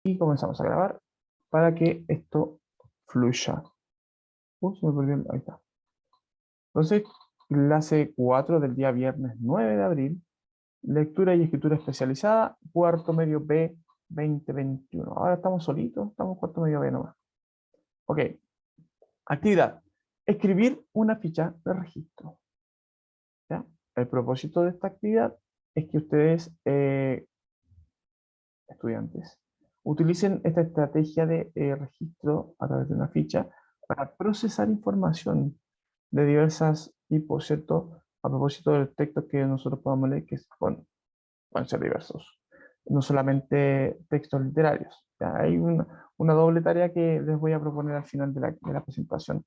Y comenzamos a grabar para que esto fluya. Se me perdió ahí está. Entonces, clase 4 del día viernes 9 de abril, lectura y escritura especializada, cuarto medio B 2021. Ahora estamos solitos, estamos cuarto medio B nomás. Ok, actividad. Escribir una ficha de registro. ¿Ya? El propósito de esta actividad es que ustedes, estudiantes, utilicen esta estrategia de registro a través de una ficha para procesar información de diversas tipos, ¿cierto? A propósito de los textos que nosotros podamos leer, que pueden ser diversos, no solamente textos literarios. ¿Ya? Hay una doble tarea que les voy a proponer al final de la presentación.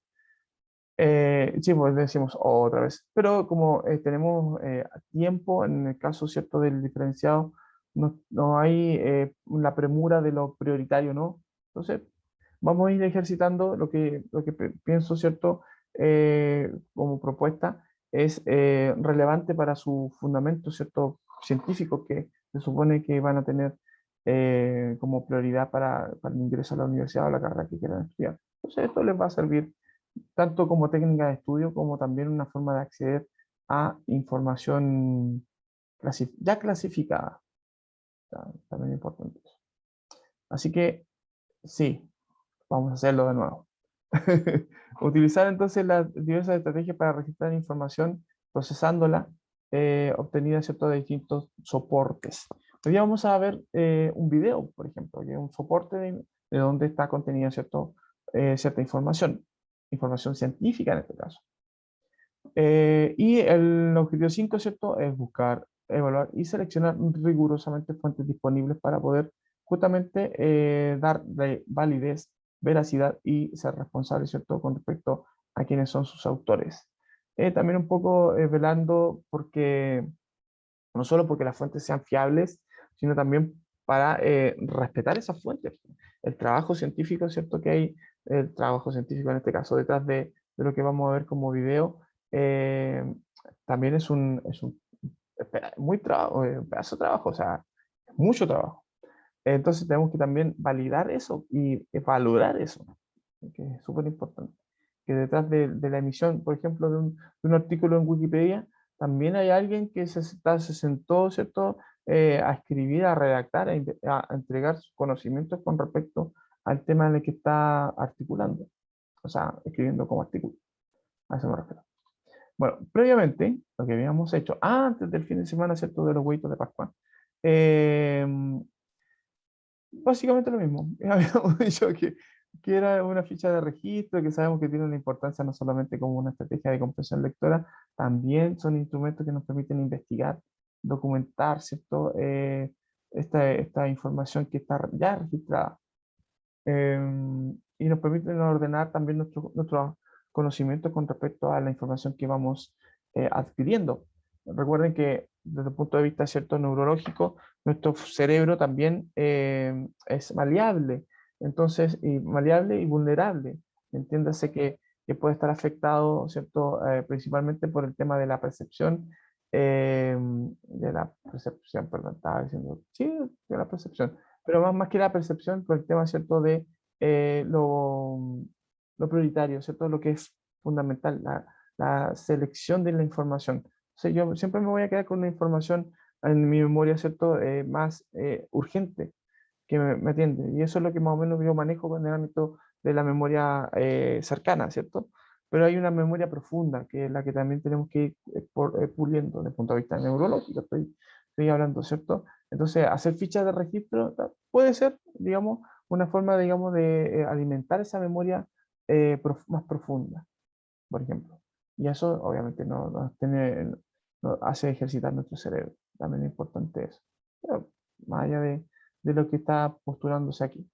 Sí, pues decimos otra vez, pero como tenemos tiempo, en el caso cierto del diferenciado, no hay la premura de lo prioritario, ¿no? Entonces, vamos a ir ejercitando lo que pienso, ¿cierto? Como propuesta es relevante para su fundamento, ¿cierto? Científico que se supone que van a tener como prioridad para el ingreso a la universidad o la carrera que quieran estudiar. Entonces, esto les va a servir tanto como técnica de estudio como también una forma de acceder a información ya clasificada. También es importante eso. Así que sí, vamos a hacerlo de nuevo. Utilizar entonces las diversas estrategias para registrar información, procesándola, obtenida ¿cierto? De distintos soportes. Hoy día vamos a ver un video, por ejemplo, que es un soporte de donde está contenida ¿cierto? Cierta información científica en este caso. Y el objetivo 5, ¿cierto? Es buscar, evaluar y seleccionar rigurosamente fuentes disponibles para poder justamente dar validez, veracidad y ser responsable, ¿cierto? Con respecto a quiénes son sus autores. También un poco velando porque, no solo porque las fuentes sean fiables, sino también para respetar esas fuentes. El trabajo científico, ¿cierto? Que hay, el trabajo científico en este caso detrás de lo que vamos a ver como video, eh, también es un muy trabajo, un pedazo de trabajo, o sea, mucho trabajo. Entonces tenemos que también validar eso y valorar eso, que es súper importante. Que detrás de la emisión, por ejemplo, de un artículo en Wikipedia, también hay alguien que se sentó, ¿cierto? A escribir, a redactar, a entregar sus conocimientos con respecto al tema en el que está articulando, o sea, escribiendo como artículo. A eso me refiero. Bueno, previamente, lo que habíamos hecho antes del fin de semana, ¿cierto? De los huevitos de Pascua, eh, básicamente lo mismo. Habíamos dicho que era una ficha de registro, que sabemos que tiene una importancia no solamente como una estrategia de comprensión lectora, también son instrumentos que nos permiten investigar, documentar, ¿cierto? Esta información que está ya registrada. Y nos permiten ordenar también nuestros conocimientos con respecto a la información que vamos adquiriendo. Recuerden que desde el punto de vista cierto neurológico, nuestro cerebro también es maleable, entonces, y maleable y vulnerable. Entiéndase que puede estar afectado, ¿cierto? Principalmente por el tema de la percepción, perdón, estaba diciendo, sí, de la percepción, pero más que la percepción, por el tema, ¿cierto? De eh, lo, lo prioritario, ¿cierto? Lo que es fundamental, la selección de la información. O sea, yo siempre me voy a quedar con una información en mi memoria, ¿cierto? Más urgente que me atiende. Y eso es lo que más o menos yo manejo con el ámbito de la memoria cercana, ¿cierto? Pero hay una memoria profunda, que es la que también tenemos que ir puliendo desde el punto de vista neurológico, estoy hablando, ¿cierto? Entonces, hacer fichas de registro puede ser, digamos, una forma, digamos, de alimentar esa memoria más profunda, por ejemplo. Y eso, obviamente, nos hace ejercitar nuestro cerebro. También es importante eso. Pero, más allá de lo que está postulándose aquí.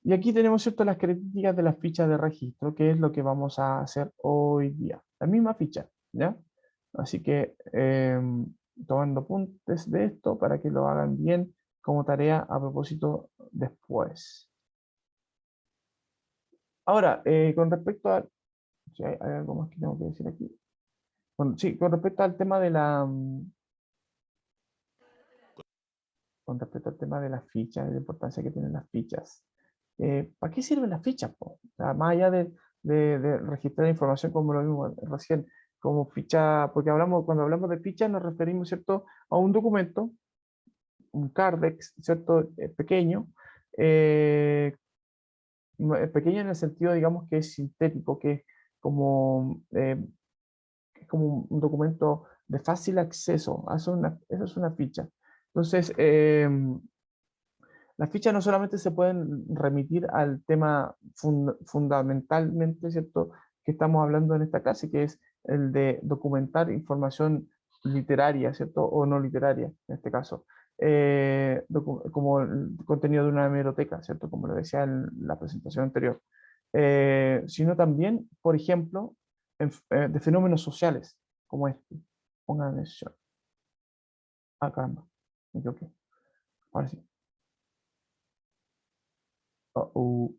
Y aquí tenemos, ¿cierto?, las características de las fichas de registro, que es lo que vamos a hacer hoy día. La misma ficha, ¿ya? Así que tomando apuntes de esto para que lo hagan bien como tarea a propósito después. Ahora, con respecto a... si hay algo más que tengo que decir aquí. Bueno, sí, con respecto al tema de la... con respecto al tema de las fichas, de la importancia que tienen las fichas. ¿Para qué sirven las fichas, po? O sea, más allá de registrar información como lo vimos recién, como ficha, porque cuando hablamos de fichas nos referimos, ¿cierto?, a un documento, un Cardex, ¿cierto?, pequeño, eh, pequeño en el sentido, digamos, que es sintético, que es como un documento de fácil acceso. Eso es una ficha. Entonces, las fichas no solamente se pueden remitir al tema fundamentalmente, ¿cierto?, que estamos hablando en esta clase, que es el de documentar información literaria, ¿cierto?, o no literaria, en este caso, como el contenido de una hemeroteca, ¿cierto?, como lo decía en la presentación anterior. Sino también, por ejemplo, de fenómenos sociales, como este. Pongan atención. Ah, caramba, me equivoqué. Ahora sí. Oh,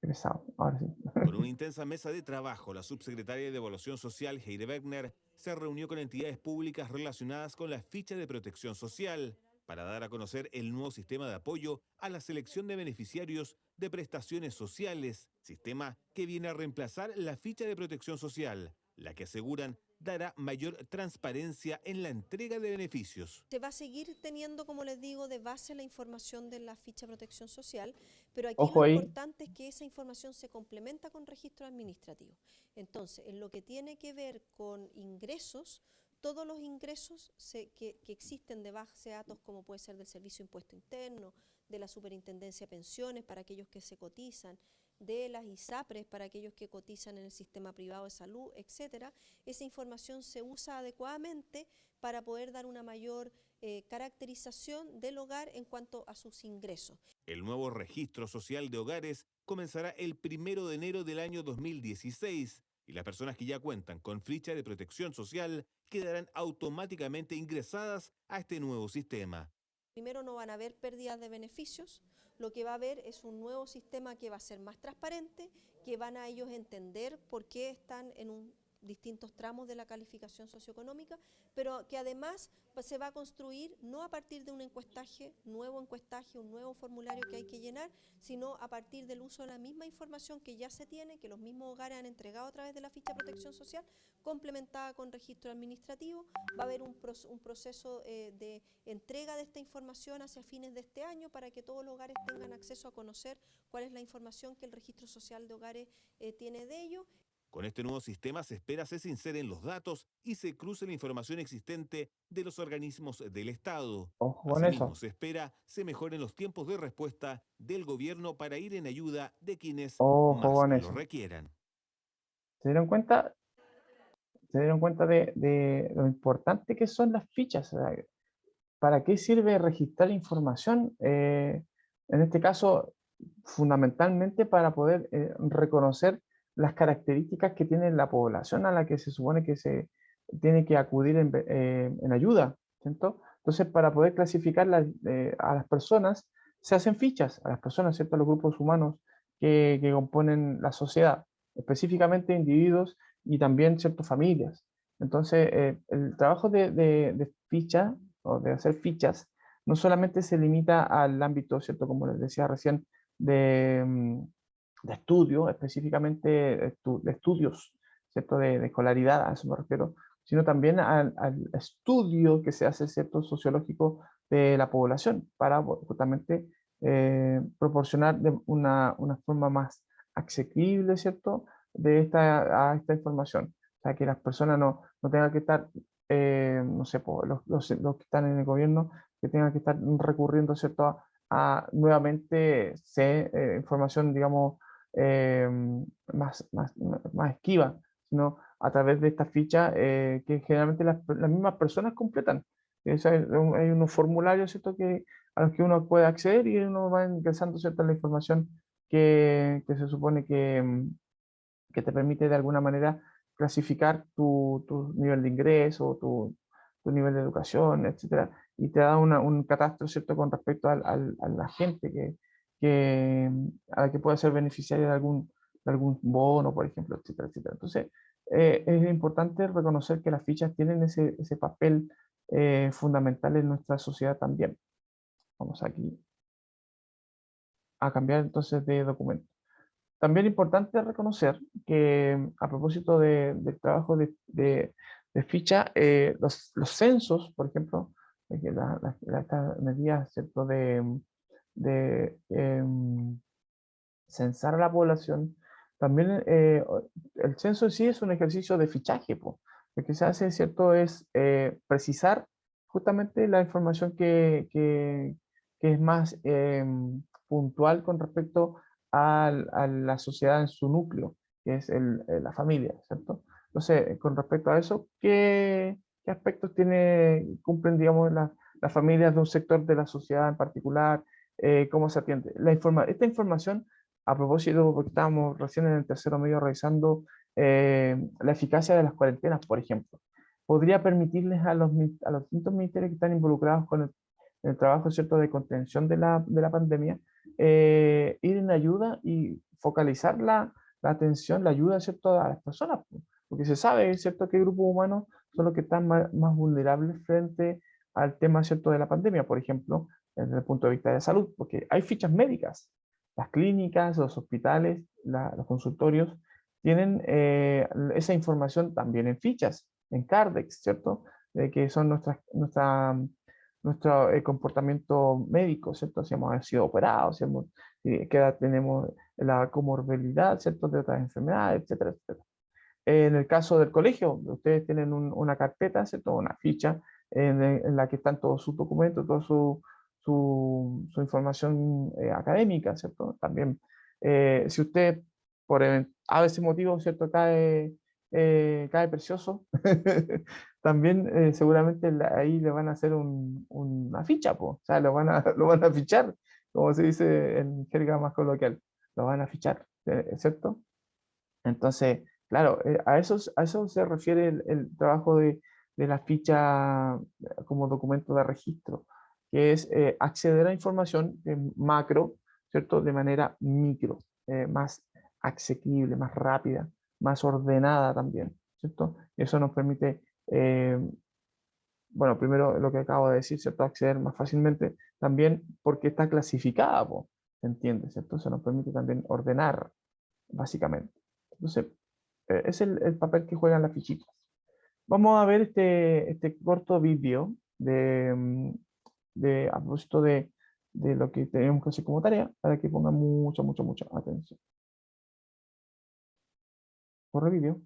qué pesado. Ahora sí. Con una intensa mesa de trabajo, la subsecretaria de Evaluación Social, Heide Wegner, se reunió con entidades públicas relacionadas con la ficha de protección social para dar a conocer el nuevo sistema de apoyo a la selección de beneficiarios de prestaciones sociales, sistema que viene a reemplazar la ficha de protección social, la que aseguran dará mayor transparencia en la entrega de beneficios. Se va a seguir teniendo, como les digo, de base la información de la ficha de protección social, pero aquí lo Ojo ahí. importante es que esa información se complementa con registros administrativos. Entonces, en lo que tiene que ver con ingresos, todos los ingresos que existen de base de datos, como puede ser del Servicio de Impuesto Interno, de la Superintendencia de Pensiones para aquellos que se cotizan, de las ISAPRES para aquellos que cotizan en el sistema privado de salud, etcétera, esa información se usa adecuadamente para poder dar una mayor caracterización del hogar en cuanto a sus ingresos. El nuevo registro social de hogares comenzará el 1 de enero del año 2016 y las personas que ya cuentan con ficha de protección social quedarán automáticamente ingresadas a este nuevo sistema. Primero, no van a haber pérdidas de beneficios, lo que va a haber es un nuevo sistema que va a ser más transparente, que van a ellos entender por qué están en distintos tramos de la calificación socioeconómica, pero que además se va a construir no a partir de un encuestaje, un nuevo formulario que hay que llenar, sino a partir del uso de la misma información que ya se tiene, que los mismos hogares han entregado a través de la ficha de protección social, complementada con registro administrativo. Va a haber un proceso de entrega de esta información hacia fines de este año para que todos los hogares tengan acceso a conocer cuál es la información que el registro social de hogares tiene de ello. Con este nuevo sistema se espera se sinceren los datos y se cruce la información existente de los organismos del Estado. Ojo con Asimismo, eso. se espera se mejoren los tiempos de respuesta del gobierno para ir en ayuda de quienes Ojo más con lo eso. requieran. ¿Se dieron cuenta? ¿Se dieron cuenta de lo importante que son las fichas? O sea, ¿para qué sirve registrar información? En este caso, fundamentalmente para poder reconocer las características que tiene la población a la que se supone que se tiene que acudir en ayuda, ¿cierto? Entonces, para poder clasificar a las personas, se hacen fichas a las personas, ¿cierto? A los grupos humanos que componen la sociedad, específicamente individuos y también, ¿cierto?, familias. Entonces, el trabajo de ficha o de hacer fichas no solamente se limita al ámbito, ¿cierto?, como les decía recién, de estudio, específicamente de estudios, ¿cierto?, de escolaridad, a eso me refiero, sino también al estudio que se hace, ¿cierto?, sociológico de la población para justamente proporcionar una forma más asequible, ¿cierto?, a esta información. O sea, que las personas no tengan que estar, no sé, los que están en el gobierno, que tengan que estar recurriendo, ¿cierto?, nuevamente información, digamos, eh, más esquiva, sino a través de estas fichas que generalmente las mismas personas completan. Hay unos formularios, ¿cierto?, a los que uno puede acceder y uno va ingresando, ¿cierto?, la información que se supone que te permite de alguna manera clasificar tu nivel de ingreso, tu nivel de educación, etcétera, y te da un catastro, ¿cierto?, con respecto a la gente a la que puede ser beneficiaria de algún bono, por ejemplo, etcétera, etcétera. Entonces, es importante reconocer que las fichas tienen ese papel fundamentales en nuestra sociedad también. Vamos aquí a cambiar entonces de documento. También es importante reconocer que a propósito del trabajo de ficha, los censos, por ejemplo, que estas medidas, ¿cierto? De censar a la población, también el censo en sí es un ejercicio de fichaje, po. Lo que se hace, ¿cierto?, es precisar justamente la información que es más puntual con respecto a la sociedad en su núcleo, que es la familia, ¿cierto? Entonces, con respecto a eso, ¿qué aspectos cumplen, digamos, las familias de un sector de la sociedad en particular? ¿Cómo se atiende? Esta información, a propósito, porque estábamos recién en el tercero medio revisando la eficacia de las cuarentenas, por ejemplo, podría permitirles a los distintos ministerios que están involucrados con el trabajo, ¿cierto?, de contención de la pandemia, ir en ayuda y focalizar la atención, la ayuda, ¿cierto?, a las personas, porque se sabe, ¿cierto?, qué grupos humanos son los que están más vulnerables frente al tema, ¿cierto?, de la pandemia, por ejemplo, desde el punto de vista de salud, porque hay fichas médicas. Las clínicas, los hospitales, los consultorios tienen esa información también en fichas, en Cardex, ¿cierto? Que son nuestro comportamiento médico, ¿cierto? Si hemos sido operados, qué edad tenemos, la comorbilidad, ¿cierto? De otras enfermedades, etcétera, etcétera. En el caso del colegio, ustedes tienen una carpeta, ¿cierto? Una ficha en la que están todos sus documentos, toda su información académica, ¿cierto? También, si usted por a veces motivo, ¿cierto? Cae precioso, también seguramente ahí le van a hacer una ficha, po. O sea, lo van a fichar, como se dice en jerga más coloquial, lo van a fichar, ¿cierto? Entonces, claro, a eso se refiere el trabajo de la ficha como documento de registro, que es acceder a información macro, ¿cierto? De manera micro, más asequible, más rápida, más ordenada también, ¿cierto? Y eso nos permite, bueno, primero lo que acabo de decir, ¿cierto? Acceder más fácilmente, también porque está clasificada, po, ¿se entiende? ¿Cierto? Eso nos permite también ordenar, básicamente. Entonces, es el papel que juegan las fichitas. Vamos a ver este corto vídeo a propósito de lo que tenemos que hacer como tarea para que pongan mucha atención. Corre vídeo.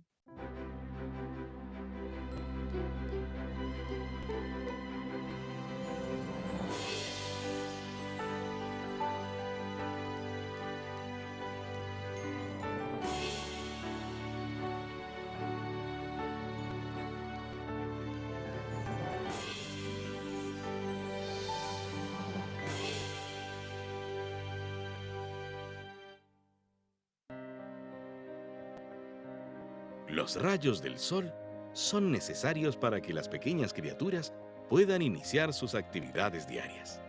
Los rayos del sol son necesarios para que las pequeñas criaturas puedan iniciar sus actividades diarias.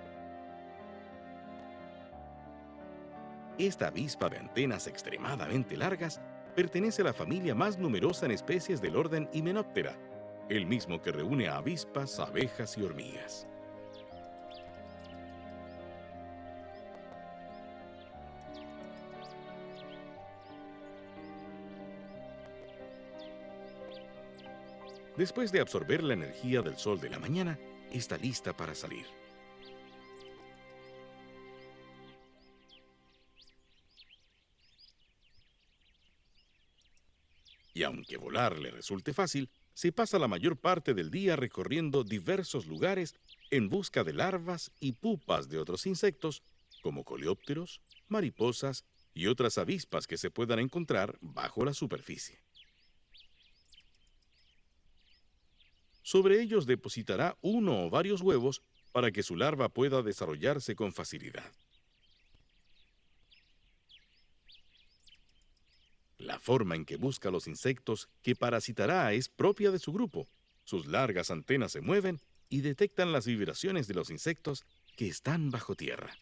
Esta avispa de antenas extremadamente largas pertenece a la familia más numerosa en especies del orden Hymenoptera, el mismo que reúne a avispas, abejas y hormigas. Después de absorber la energía del sol de la mañana, está lista para salir. Y aunque volar le resulte fácil, se pasa la mayor parte del día recorriendo diversos lugares en busca de larvas y pupas de otros insectos, como coleópteros, mariposas y otras avispas que se puedan encontrar bajo la superficie. Sobre ellos depositará uno o varios huevos para que su larva pueda desarrollarse con facilidad. La forma en que busca los insectos que parasitará es propia de su grupo. Sus largas antenas se mueven y detectan las vibraciones de los insectos que están bajo tierra.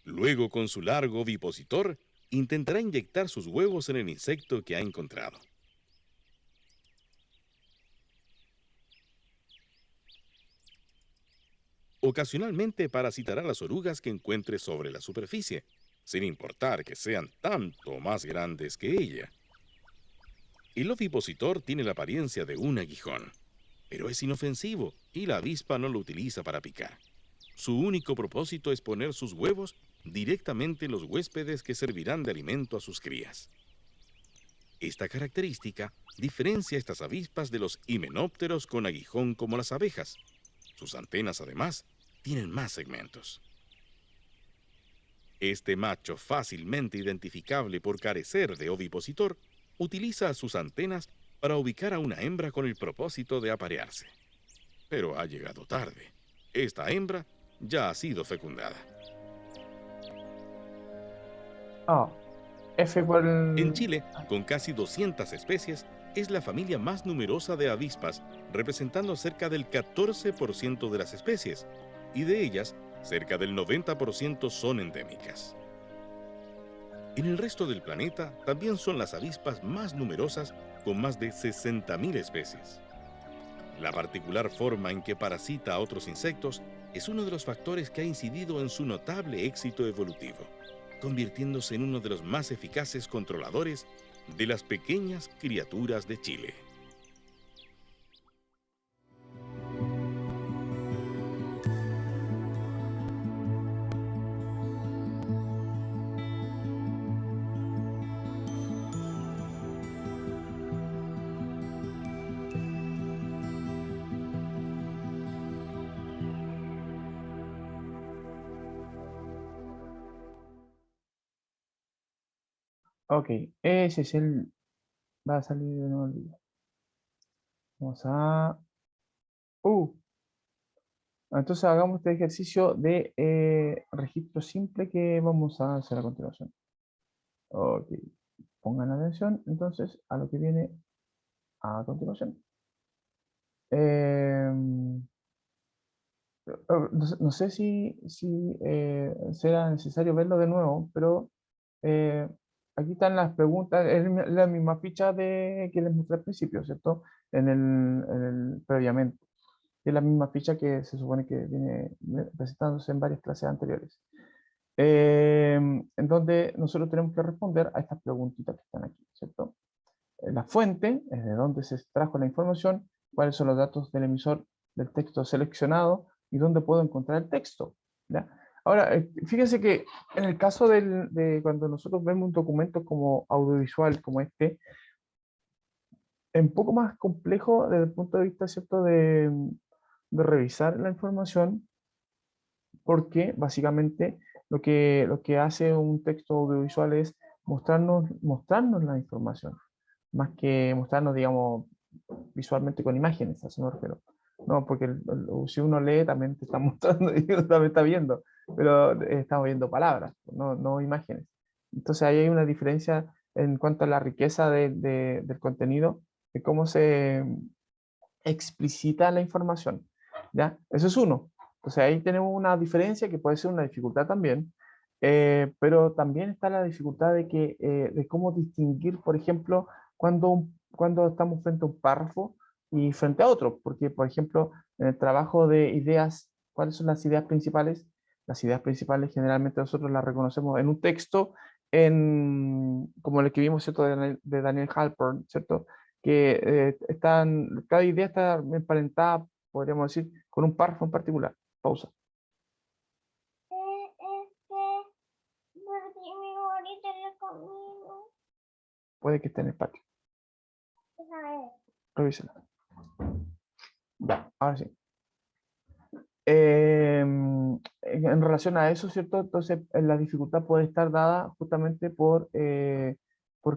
Luego, con su largo vipositor, intentará inyectar sus huevos en el insecto que ha encontrado. Ocasionalmente parasitará las orugas que encuentre sobre la superficie, sin importar que sean tanto más grandes que ella. El ovipositor tiene la apariencia de un aguijón, pero es inofensivo y la avispa no lo utiliza para picar. Su único propósito es poner sus huevos directamente en los huéspedes que servirán de alimento a sus crías. Esta característica diferencia a estas avispas de los himenópteros con aguijón como las abejas. Sus antenas, además, tienen más segmentos. Este macho, fácilmente identificable por carecer de ovipositor, utiliza sus antenas para ubicar a una hembra con el propósito de aparearse. Pero ha llegado tarde. Esta hembra ya ha sido fecundada. F por En Chile, con casi 200 especies, es la familia más numerosa de avispas, representando cerca del 14% de las especies, y de ellas, cerca del 90% son endémicas. En el resto del planeta también son las avispas más numerosas, con más de 60.000 especies. La particular forma en que parasita a otros insectos es uno de los factores que ha incidido en su notable éxito evolutivo, convirtiéndose en uno de los más eficaces controladores de las pequeñas criaturas de Chile. Ok, ese es el... Va a salir de nuevo el video. Vamos a... Entonces hagamos este ejercicio de registro simple que vamos a hacer a continuación. Ok, pongan atención entonces a lo que viene a continuación. No sé si será necesario verlo de nuevo, pero aquí están las preguntas, es la misma ficha que les mostré al principio, ¿cierto? En el previamente. Es la misma ficha que se supone que viene presentándose en varias clases anteriores. En donde nosotros tenemos que responder a estas preguntitas que están aquí, ¿cierto? La fuente es de dónde se extrajo la información, cuáles son los datos del emisor del texto seleccionado y dónde puedo encontrar el texto, ¿ya? Ahora, fíjense que en el caso de cuando nosotros vemos un documento como audiovisual como este, es un poco más complejo desde el punto de vista, ¿cierto?, de revisar la información, porque básicamente lo que hace un texto audiovisual es mostrarnos la información, más que mostrarnos, digamos, visualmente con imágenes, a eso me refiero. No, porque si uno lee también te está mostrando y uno también está viendo, pero estamos viendo palabras, no imágenes. Entonces ahí hay una diferencia en cuanto a la riqueza del contenido, de cómo se explicita la información, ¿ya? Eso es uno. Entonces ahí tenemos una diferencia que puede ser una dificultad también, pero también está la dificultad de cómo distinguir, por ejemplo, cuando estamos frente a un párrafo y frente a otro, porque, por ejemplo, en el trabajo de ideas, ¿cuáles son las ideas principales? Las ideas principales generalmente nosotros las reconocemos en un texto, como el que vimos, ¿cierto?, de Daniel Halpern, ¿cierto?, que cada idea está emparentada, podríamos decir, con un párrafo en particular. Pausa. Puede que esté en el patio. Revísela. Ya, ahora sí. En relación a eso, ¿cierto? Entonces, la dificultad puede estar dada justamente por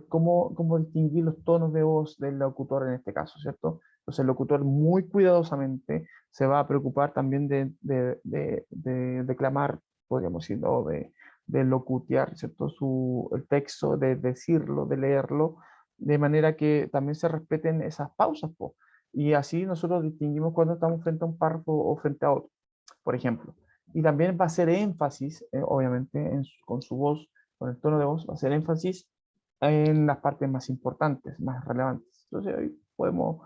cómo distinguir los tonos de voz del locutor en este caso, ¿cierto? Entonces, el locutor muy cuidadosamente se va a preocupar también de declamar, podríamos decir, o de locutear, ¿cierto? El texto, de decirlo, de leerlo, de manera que también se respeten esas pausas, po. Y así nosotros distinguimos cuando estamos frente a un párrafo o frente a otro, por ejemplo. Y también va a hacer énfasis, obviamente, con su voz, con el tono de voz, va a hacer énfasis en las partes más importantes, más relevantes. Entonces, ahí podemos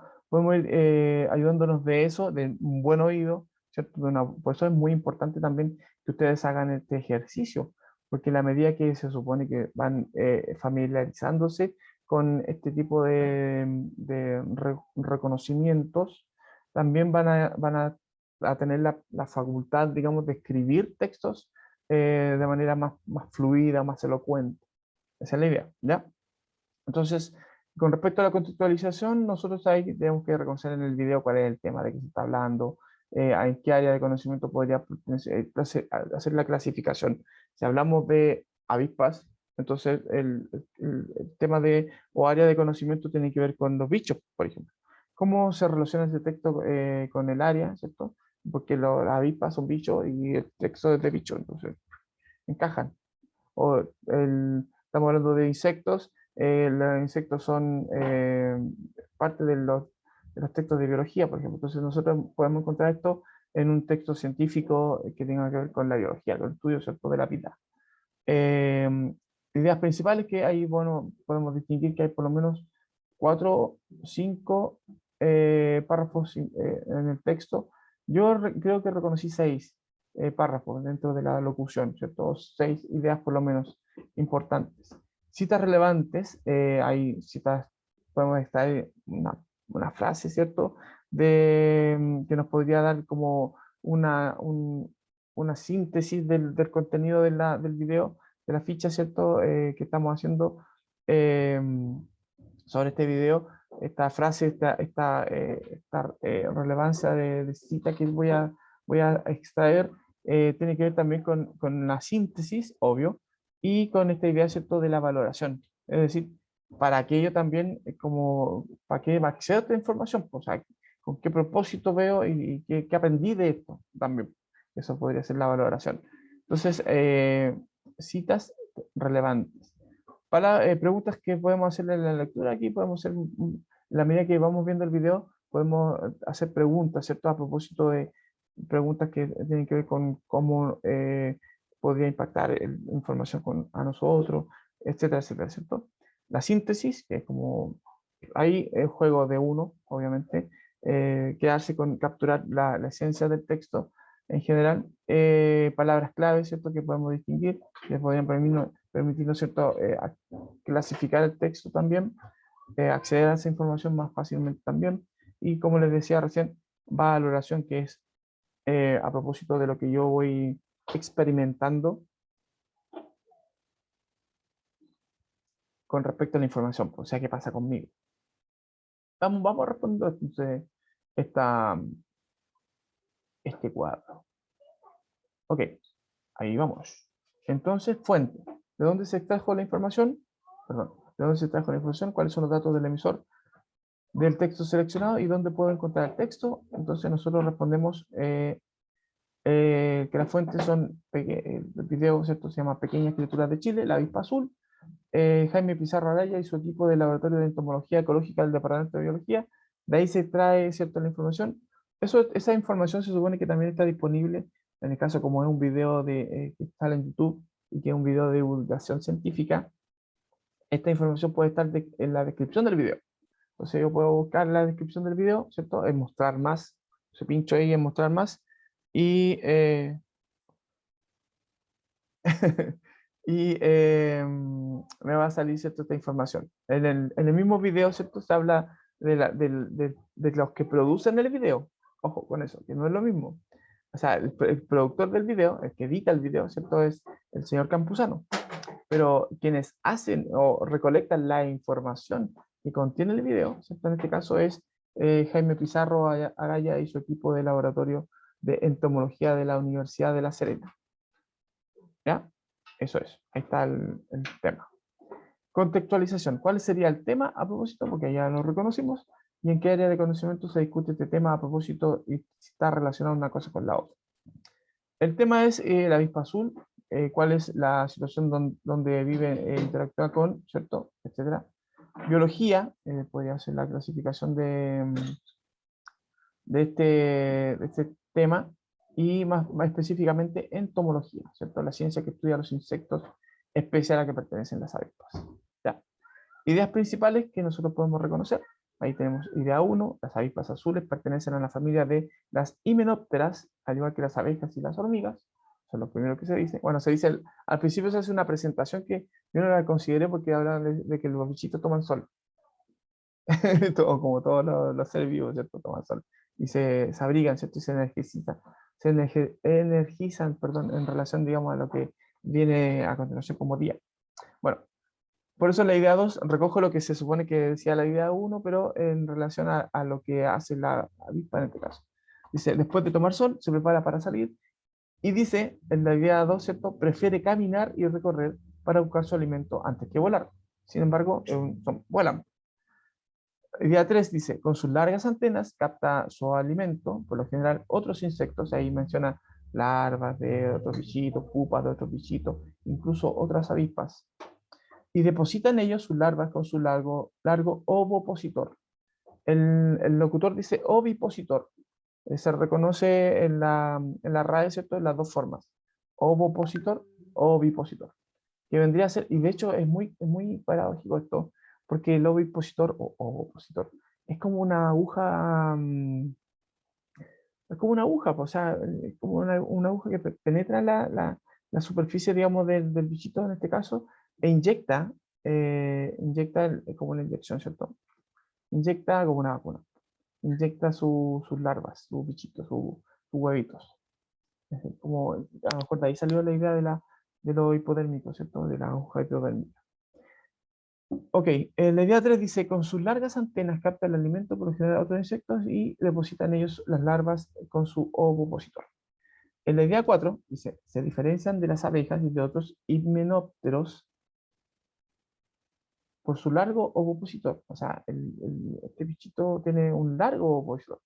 ir ayudándonos de eso, de un buen oído, ¿cierto? Por eso es muy importante también que ustedes hagan este ejercicio, porque en la medida que se supone que van familiarizándose con este tipo de reconocimientos, también van a tener la facultad, digamos, de escribir textos de manera más fluida, más elocuente. Esa es la idea, ¿ya? Entonces, con respecto a la contextualización, nosotros ahí tenemos que reconocer en el video cuál es el tema de que se está hablando, en qué área de conocimiento podría hacer la clasificación. Si hablamos de avispas, entonces el tema o área de conocimiento tiene que ver con los bichos, por ejemplo. ¿Cómo se relaciona ese texto con el área, ¿cierto? Porque las avispas son bichos y el texto es de bicho, entonces encajan. Estamos hablando de insectos. Los insectos son parte de los textos de biología, por ejemplo. Entonces nosotros podemos encontrar esto en un texto científico que tenga que ver con la biología, con el estudio, ¿cierto?, de la vida. Eh, Ideas principales que ahí, bueno, podemos distinguir que hay por lo menos 4 o 5 párrafos en el texto. Yo creo que reconocí 6 párrafos dentro de la locución, ¿cierto? 6 ideas por lo menos importantes. Citas relevantes, hay citas, podemos estar una frase, ¿cierto? Que nos podría dar como una síntesis del contenido del video, de la ficha, ¿cierto? Que estamos haciendo eh, sobre este video. Esta frase, esta relevancia de cita que voy a extraer, tiene que ver también con la síntesis, obvio, y con esta idea, ¿cierto?, de la valoración. Es decir, para aquello también, para qué acceder a esta información, o sea, con qué propósito veo y qué aprendí de esto también. Eso podría ser la valoración. Entonces, citas relevantes. Preguntas que podemos hacerle en la lectura aquí, podemos hacer, en la medida que vamos viendo el video, podemos hacer preguntas, ¿cierto? A propósito de preguntas que tienen que ver con cómo podría impactar la información a nosotros, etcétera, etcétera, ¿cierto? La síntesis, que es como, ahí el juego de uno, obviamente, quedarse con capturar la esencia del texto en general, palabras clave, ¿cierto?, que podemos distinguir, que podrían permitirnos, ¿cierto?, clasificar el texto también, acceder a esa información más fácilmente también, y como les decía recién, valoración, que es a propósito de lo que yo voy experimentando con respecto a la información, o sea, qué pasa conmigo. Vamos a responder entonces este cuadro. Ok, ahí vamos. Entonces, fuente. ¿De dónde se extrajo la información? Perdón. ¿De dónde se extrajo la información? ¿Cuáles son los datos del emisor del texto seleccionado y dónde puedo encontrar el texto? Entonces nosotros respondemos que las fuentes son, el video, ¿cierto?, se llama Pequeñas Criaturas de Chile, La Avispa Azul, Jaime Pizarro Araya y su equipo del Laboratorio de Entomología Ecológica del Departamento de Biología. De ahí se extrae, ¿cierto?, la información. Esa información se supone que también está disponible, en el caso como es un video que está en YouTube y que es un video de divulgación científica. Esta información puede estar en la descripción del video. Entonces yo puedo buscar la descripción del video, ¿cierto?, en mostrar más. Se pincho ahí en mostrar más y y me va a salir, ¿cierto?, esta información. En el mismo video, ¿cierto?, se habla de los que producen el video. Ojo con eso, que no es lo mismo. O sea, el productor del video, el que edita el video, ¿cierto?, es el señor Campuzano. Pero quienes hacen o recolectan la información que contiene el video, ¿cierto?, en este caso es Jaime Pizarro Araya y su equipo de laboratorio de entomología de la Universidad de La Serena. ¿Ya? Eso es, ahí está el tema. Contextualización. ¿Cuál sería el tema a propósito? Porque ya lo reconocimos. ¿Y en qué área de conocimiento se discute este tema a propósito y está relacionado una cosa con la otra? El tema es la avispa azul, cuál es la situación donde vive e interactúa con, ¿cierto?, etcétera. Biología, podría ser la clasificación de este tema, y más específicamente entomología, ¿cierto?, la ciencia que estudia los insectos, especie a la que pertenecen las avispas. ¿Ya? Ideas principales que nosotros podemos reconocer. Ahí tenemos idea 1, las avispas azules pertenecen a la familia de las himenópteras, al igual que las abejas y las hormigas. Eso es lo primero que se dice. Bueno, se dice, al principio se hace una presentación que yo no la consideré porque hablan de que los bichitos toman sol. Como todos los seres vivos, ¿cierto? Toman sol. Y se abrigan, ¿cierto? Y se energizan. Energizan, perdón, en relación, digamos, a lo que viene a continuación como día. Bueno, por eso la idea 2 recojo lo que se supone que decía la idea 1, pero en relación a lo que hace la avispa en este caso. Dice, después de tomar sol, se prepara para salir. Y dice, en la idea 2, ¿cierto? Prefiere caminar y recorrer para buscar su alimento antes que volar. Sin embargo, vuelan. Idea 3 dice, con sus largas antenas capta su alimento, por lo general otros insectos, ahí menciona larvas de otros bichitos, pupas de otros bichitos, incluso otras avispas, y deposita en ellos sus larvas con su largo ovopositor. El locutor dice ovipositor. Se reconoce en la RAE, ¿cierto? En las dos formas, ovopositor o ovipositor, que vendría a ser, y de hecho es muy paradójico esto, porque el ovipositor o ovopositor es como una aguja, es como una aguja, pues, o sea, es como una aguja que penetra la superficie, digamos, del bichito en este caso, e inyecta como una inyección, ¿cierto? Inyecta como una vacuna, inyecta sus larvas, sus bichitos, sus huevitos. Como, a lo mejor de ahí salió la idea de lo hipodérmico, ¿cierto? De la aguja hipodérmica. Ok, la idea 3 dice, con sus largas antenas capta el alimento por lo general de otros insectos y deposita en ellos las larvas con su ovopositor. En la idea 4 dice, se diferencian de las abejas y de otros himenópteros por su largo ovopositor. O sea, este bichito tiene un largo ovopositor,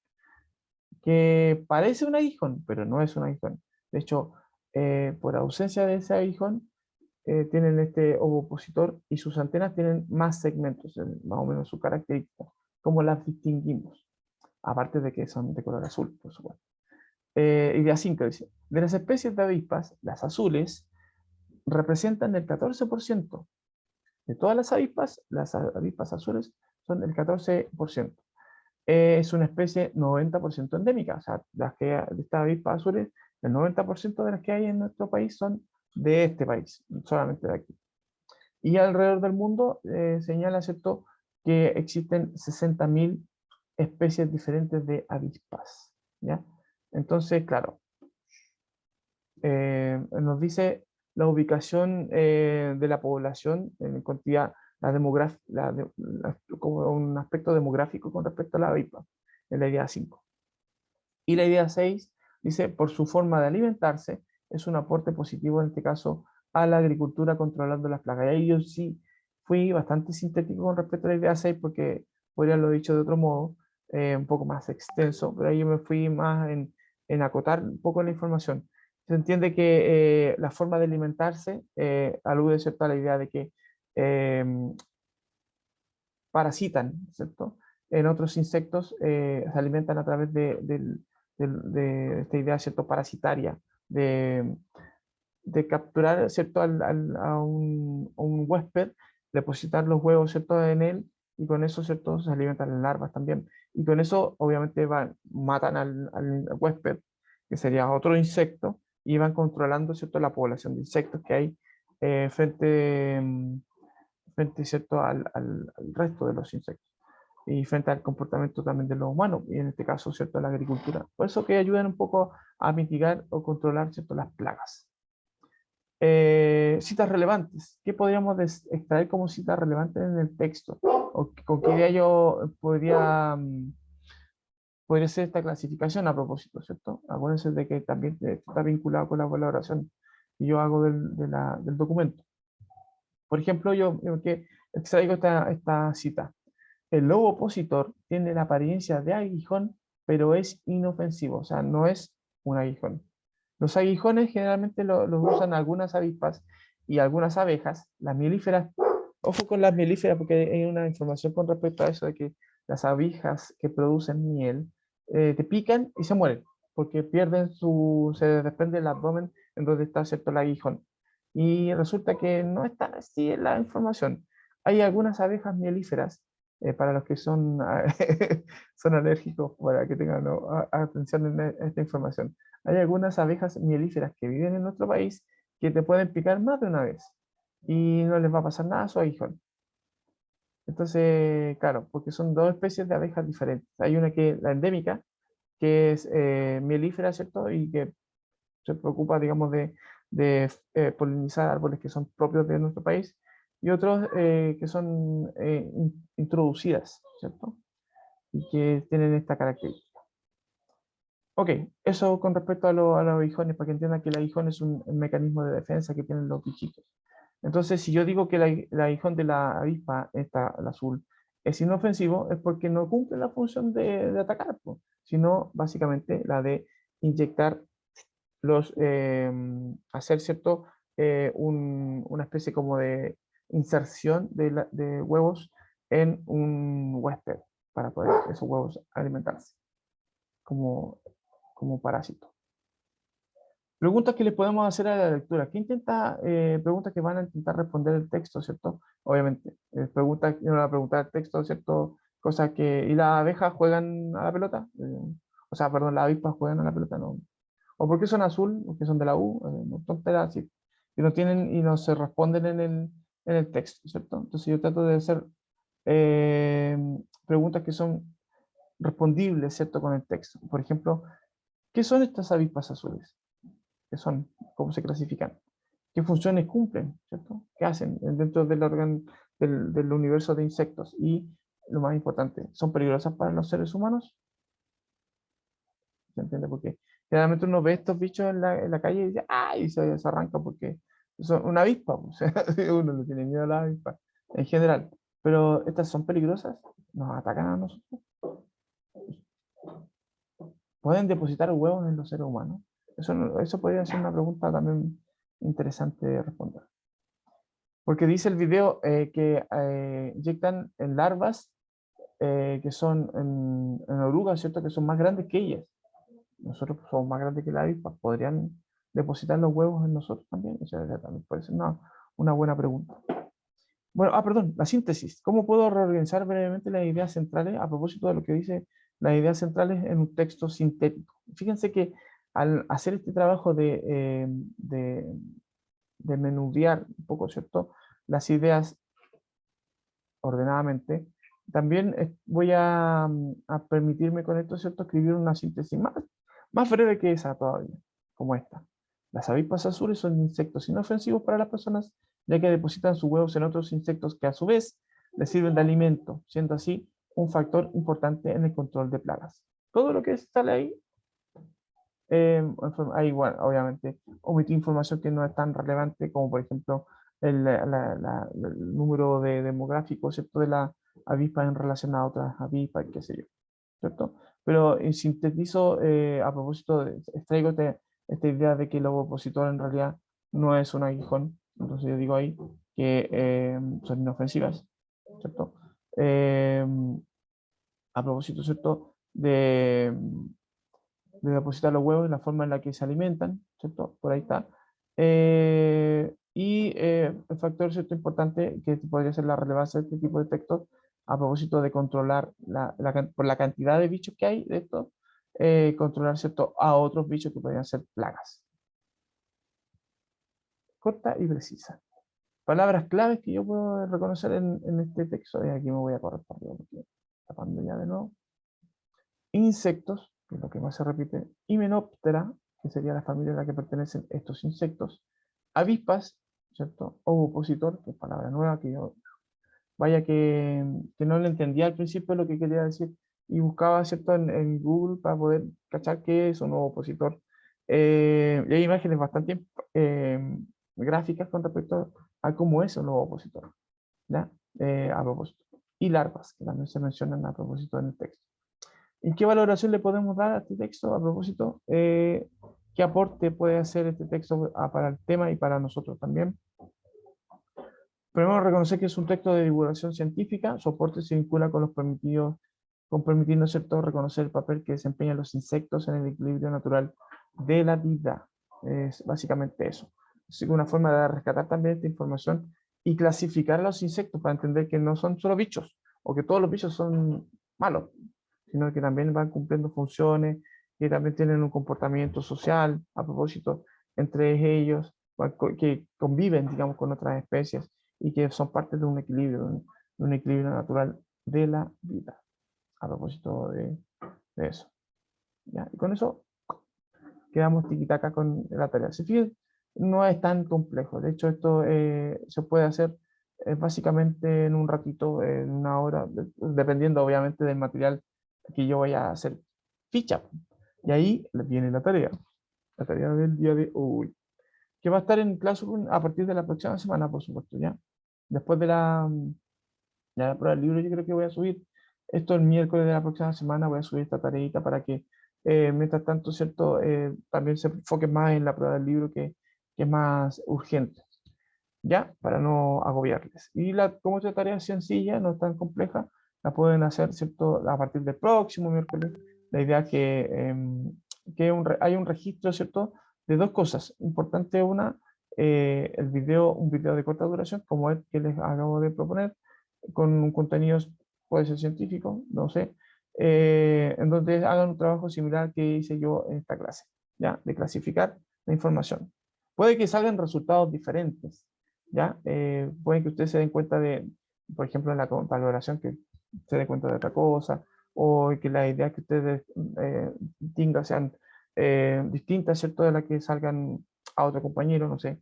que parece un aguijón, pero no es un aguijón. De hecho, por ausencia de ese aguijón, tienen este ovopositor y sus antenas tienen más segmentos, más o menos su característica, como las distinguimos, aparte de que son de color azul, por supuesto. Idea 5 dice, de las especies de avispas, las azules representan el 14%. De todas las avispas azules son el 14%. Es una especie 90% endémica, o sea, de estas avispas azules, el 90% de las que hay en nuestro país son de este país, solamente de aquí. Y alrededor del mundo señala, ¿cierto?, que existen 60.000 especies diferentes de avispas, ¿ya? Entonces, claro, nos dice la ubicación de la población en cantidad, como un aspecto demográfico con respecto a la avispa, en la idea 5. Y la idea 6 dice, por su forma de alimentarse, es un aporte positivo, en este caso, a la agricultura controlando las plagas. Y ahí yo sí fui bastante sintético con respecto a la idea 6, porque podría haberlo dicho de otro modo, un poco más extenso, pero ahí yo me fui más en acotar un poco la información. Se entiende que la forma de alimentarse alude, ¿cierto?, a la idea de que eh, parasitan, ¿cierto?, en otros insectos, se alimentan a través de esta idea, ¿cierto?, parasitaria, de capturar, ¿cierto?, a un huésped, depositar los huevos, ¿cierto?, en él, y con eso, ¿cierto?, se alimentan las larvas también. Y con eso, obviamente, matan al huésped, que sería otro insecto, y van controlando, ¿cierto?, la población de insectos que hay frente, ¿cierto?, al resto de los insectos y frente al comportamiento también de los humanos, y en este caso, ¿cierto?, la agricultura. Por eso que ayudan un poco a mitigar o controlar, ¿cierto?, las plagas. Citas relevantes. ¿Qué podríamos extraer como citas relevantes en el texto? ¿O con qué idea yo podría ser esta clasificación a propósito, ¿cierto? Acuérdense de que también está vinculado con la valoración que yo hago del documento. Por ejemplo, yo que extraigo esta cita. El lobo opositor tiene la apariencia de aguijón, pero es inofensivo, o sea, no es un aguijón. Los aguijones generalmente los usan algunas avispas y algunas abejas, las mielíferas. Ojo con las mielíferas, porque hay una información con respecto a eso de que las abejas que producen miel te pican y se mueren, porque se desprende el abdomen en donde está, ¿cierto?, el aguijón. Y resulta que no es tan así la información. Hay algunas abejas mielíferas para los que son, son alérgicos, para que tengan atención en esta información. Hay algunas abejas mielíferas que viven en nuestro país que te pueden picar más de una vez y no les va a pasar nada a su aguijón. Entonces, claro, porque son dos especies de abejas diferentes. Hay una que la endémica, que es mielífera, ¿cierto? Y que se preocupa, digamos, de polinizar árboles que son propios de nuestro país, y otros que son introducidas, ¿cierto? Y que tienen esta característica. Ok, eso con respecto a los aguijones, para que entiendan que el aguijón es un mecanismo de defensa que tienen los bichitos. Entonces, si yo digo que el aguijón de la avispa, esta, el azul, es inofensivo, es porque no cumple la función de atacar, pues, sino básicamente la de inyectar hacer, ¿cierto? Una especie como de inserción de huevos en un huésped para poder esos huevos alimentarse como parásito. Preguntas que le podemos hacer a la lectura. ¿Qué intenta? Preguntas que van a intentar responder el texto, ¿cierto? Obviamente. Preguntas, no la pregunta del texto, ¿cierto? Cosas que... ¿Y las abejas juegan a la pelota? O sea, perdón, las avispas juegan a la pelota, no. ¿O por qué son azul? ¿Porque son de la U? No, tonteras así. Y no tienen, y no se responden en el texto, ¿cierto? Entonces yo trato de hacer preguntas que son respondibles, ¿cierto? Con el texto. Por ejemplo, ¿qué son estas avispas azules? ¿Qué son? ¿Cómo se clasifican? ¿Qué funciones cumplen? ¿Cierto? ¿Qué hacen dentro del universo de insectos? Y lo más importante, ¿son peligrosas para los seres humanos? ¿Se entiende? Porque generalmente uno ve estos bichos en la calle y dice, ¡ay! Y se arranca porque son una avispa. O sea, uno le tiene miedo a la avispa en general. Pero estas son peligrosas, nos atacan a nosotros. ¿Pueden depositar huevos en los seres humanos? Eso podría ser una pregunta también interesante de responder. Porque dice el video que inyectan en larvas que son en orugas, ¿cierto? Que son más grandes que ellas. Nosotros somos más grandes que la avispa. ¿Podrían depositar los huevos en nosotros también? O sea, también puede ser una buena pregunta. Bueno, perdón, la síntesis. ¿Cómo puedo reorganizar brevemente las ideas centrales a propósito de lo que dice las ideas centrales en un texto sintético? Fíjense que al hacer este trabajo de menudear un poco, ¿cierto? Las ideas ordenadamente, también voy a permitirme con esto, ¿cierto? Escribir una síntesis más breve que esa todavía, como esta. Las avispas azules son insectos inofensivos para las personas, ya que depositan sus huevos en otros insectos que a su vez les sirven de alimento, siendo así un factor importante en el control de plagas. Todo lo que sale ahí, ahí igual, obviamente, omití información que no es tan relevante, como por ejemplo el número demográfico, ¿cierto? De la avispa en relación a otras avispas, qué sé yo, ¿cierto? Pero sintetizo a propósito, extraigo esta idea de que el ovipositor en realidad no es un aguijón, entonces yo digo ahí que son inofensivas, ¿cierto? A propósito, ¿cierto? De depositar los huevos y la forma en la que se alimentan, ¿cierto? Por ahí está. El factor, ¿cierto? Importante que podría ser la relevancia de este tipo de textos a propósito de controlar por la cantidad de bichos que hay de esto, controlar, ¿cierto? A otros bichos que podrían ser plagas. Corta y precisa. Palabras claves que yo puedo reconocer en este texto, y aquí me voy a correr para arriba porque tapando ya de nuevo. Insectos, que es lo que más se repite, Hymenoptera, que sería la familia a la que pertenecen estos insectos, avispas, ¿cierto? Ovipositor, que es palabra nueva, que yo, vaya que no le entendía al principio lo que quería decir, y buscaba, ¿cierto? En Google para poder cachar qué es un ovipositor. Y hay imágenes bastante gráficas con respecto a cómo es un ovipositor, ¿ya? A propósito. Y larvas, que también se mencionan a propósito en el texto. ¿Y qué valoración le podemos dar a este texto a propósito? ¿Qué aporte puede hacer este texto para el tema y para nosotros también? Primero, reconocer que es un texto de divulgación científica. Su aporte se vincula con permitirnos, ¿cierto?, reconocer el papel que desempeñan los insectos en el equilibrio natural de la vida. Es básicamente eso. Es una forma de rescatar también esta información y clasificar a los insectos para entender que no son solo bichos. o que todos los bichos son malos, sino que también van cumpliendo funciones, que también tienen un comportamiento social, a propósito, entre ellos, que conviven, digamos, con otras especies y que son parte de un equilibrio, de un equilibrio natural de la vida, a propósito de eso. ¿Ya? Y con eso quedamos tiquitaca con la tarea. Si fijan, no es tan complejo. De hecho, esto se puede hacer básicamente en un ratito, en una hora, dependiendo obviamente del material que yo vaya a hacer ficha. Y ahí viene la tarea del día de hoy, que va a estar en Classroom a partir de la próxima semana, por supuesto, ¿ya? Después de la prueba del libro, yo creo que voy a subir esto el miércoles de la próxima semana, voy a subir esta tareita para que, mientras tanto, ¿cierto? También se enfoque más en la prueba del libro que es más urgente, ¿ya? Para no agobiarles. Y como esta tarea es sencilla, no es tan compleja, la pueden hacer, ¿cierto? A partir del próximo miércoles. La idea es que hay un registro, ¿cierto? De dos cosas. Importante una, un video de corta duración, como el que les acabo de proponer, con un contenido, puede ser científico, no sé, en donde hagan un trabajo similar que hice yo en esta clase, ¿ya? De clasificar la información. Puede que salgan resultados diferentes, ¿ya? Puede que ustedes se den cuenta de, por ejemplo, en la valoración, que se den cuenta de otra cosa, o que las ideas que ustedes tengan sean distintas, ¿cierto? De las que salgan a otro compañero, no sé.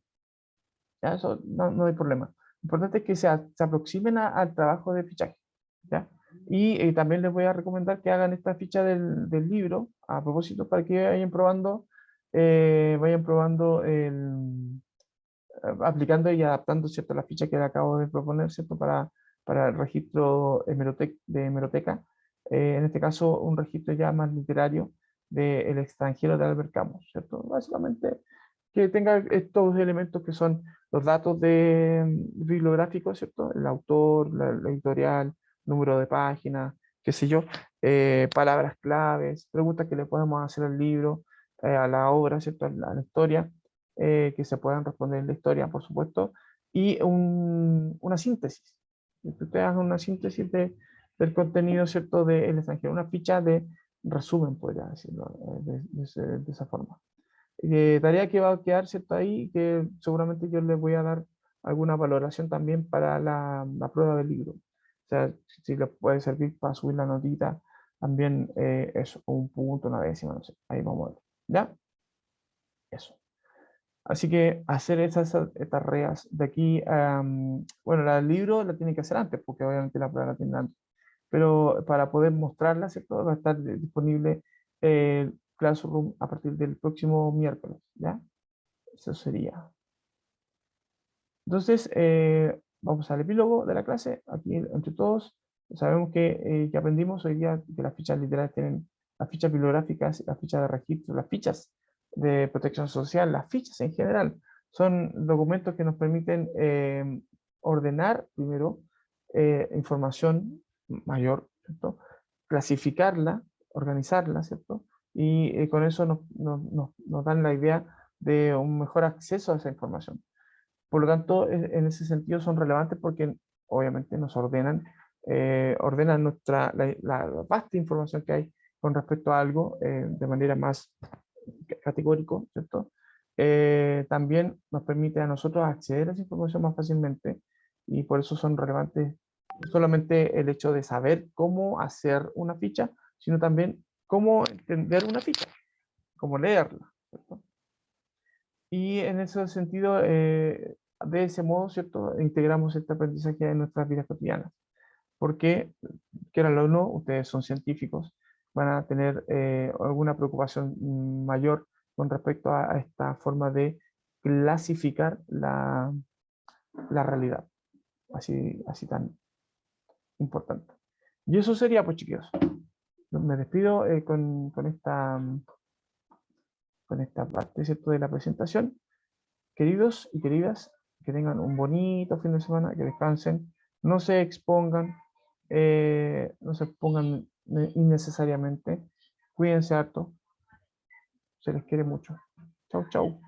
¿Ya? Eso no hay problema. Lo importante es que se aproximen al trabajo de fichaje, ¿ya? Y también les voy a recomendar que hagan esta ficha del libro, a propósito, para que vayan probando aplicando y adaptando, ¿cierto?, la ficha que le acabo de proponer, ¿cierto?, para el registro de hemeroteca. En este caso, un registro ya más literario del extranjero de Albert Camus, ¿cierto? Básicamente, que tenga estos elementos que son los datos bibliográficos, ¿cierto? El autor, la editorial, número de página, qué sé yo, palabras claves, preguntas que le podemos hacer al libro, a la obra, ¿cierto? A la historia, que se puedan responder en la historia, por supuesto, y una síntesis. Que ustedes hagan una síntesis del contenido, ¿cierto?, del extranjero, una ficha de resumen, podría decirlo, de esa forma. Tarea que va a quedar, ¿cierto?, ahí, que seguramente yo les voy a dar alguna valoración también para la prueba del libro. O sea, si les puede servir para subir la notita, también eso, un punto, una décima, no sé, ahí vamos a ver. ¿Ya? Eso. Así que hacer esas tareas de aquí, bueno, la del libro la tiene que hacer antes, porque obviamente la prueba la tiene antes. Pero para poder mostrarla, ¿cierto? Va a estar disponible Classroom a partir del próximo miércoles, ¿ya? Eso sería. Entonces, vamos al epílogo de la clase. Aquí, entre todos, sabemos que aprendimos hoy día que las fichas literales tienen las fichas bibliográficas, las fichas de registro, las fichas de protección social, las fichas en general. Son documentos que nos permiten ordenar, primero, información mayor, ¿cierto? Clasificarla, organizarla, ¿cierto? Y con eso nos dan la idea de un mejor acceso a esa información. Por lo tanto, en ese sentido son relevantes porque obviamente nos ordenan la vasta información que hay con respecto a algo de manera más categórico, ¿cierto? También nos permite a nosotros acceder a esa información más fácilmente y por eso son relevantes no solamente el hecho de saber cómo hacer una ficha, sino también cómo entender una ficha, cómo leerla, ¿cierto? Y en ese sentido, de ese modo, ¿cierto? Integramos este aprendizaje en nuestras vidas cotidianas. Porque, quieran o no, ustedes son científicos, van a tener alguna preocupación mayor con respecto a esta forma de clasificar la realidad, así tan importante. Y eso sería, pues, chiquillos. Me despido con esta parte, ¿cierto?, de la presentación. Queridos y queridas, que tengan un bonito fin de semana, que descansen, no se expongan, no se expongan innecesariamente, cuídense harto, se les quiere mucho. Chau, chau.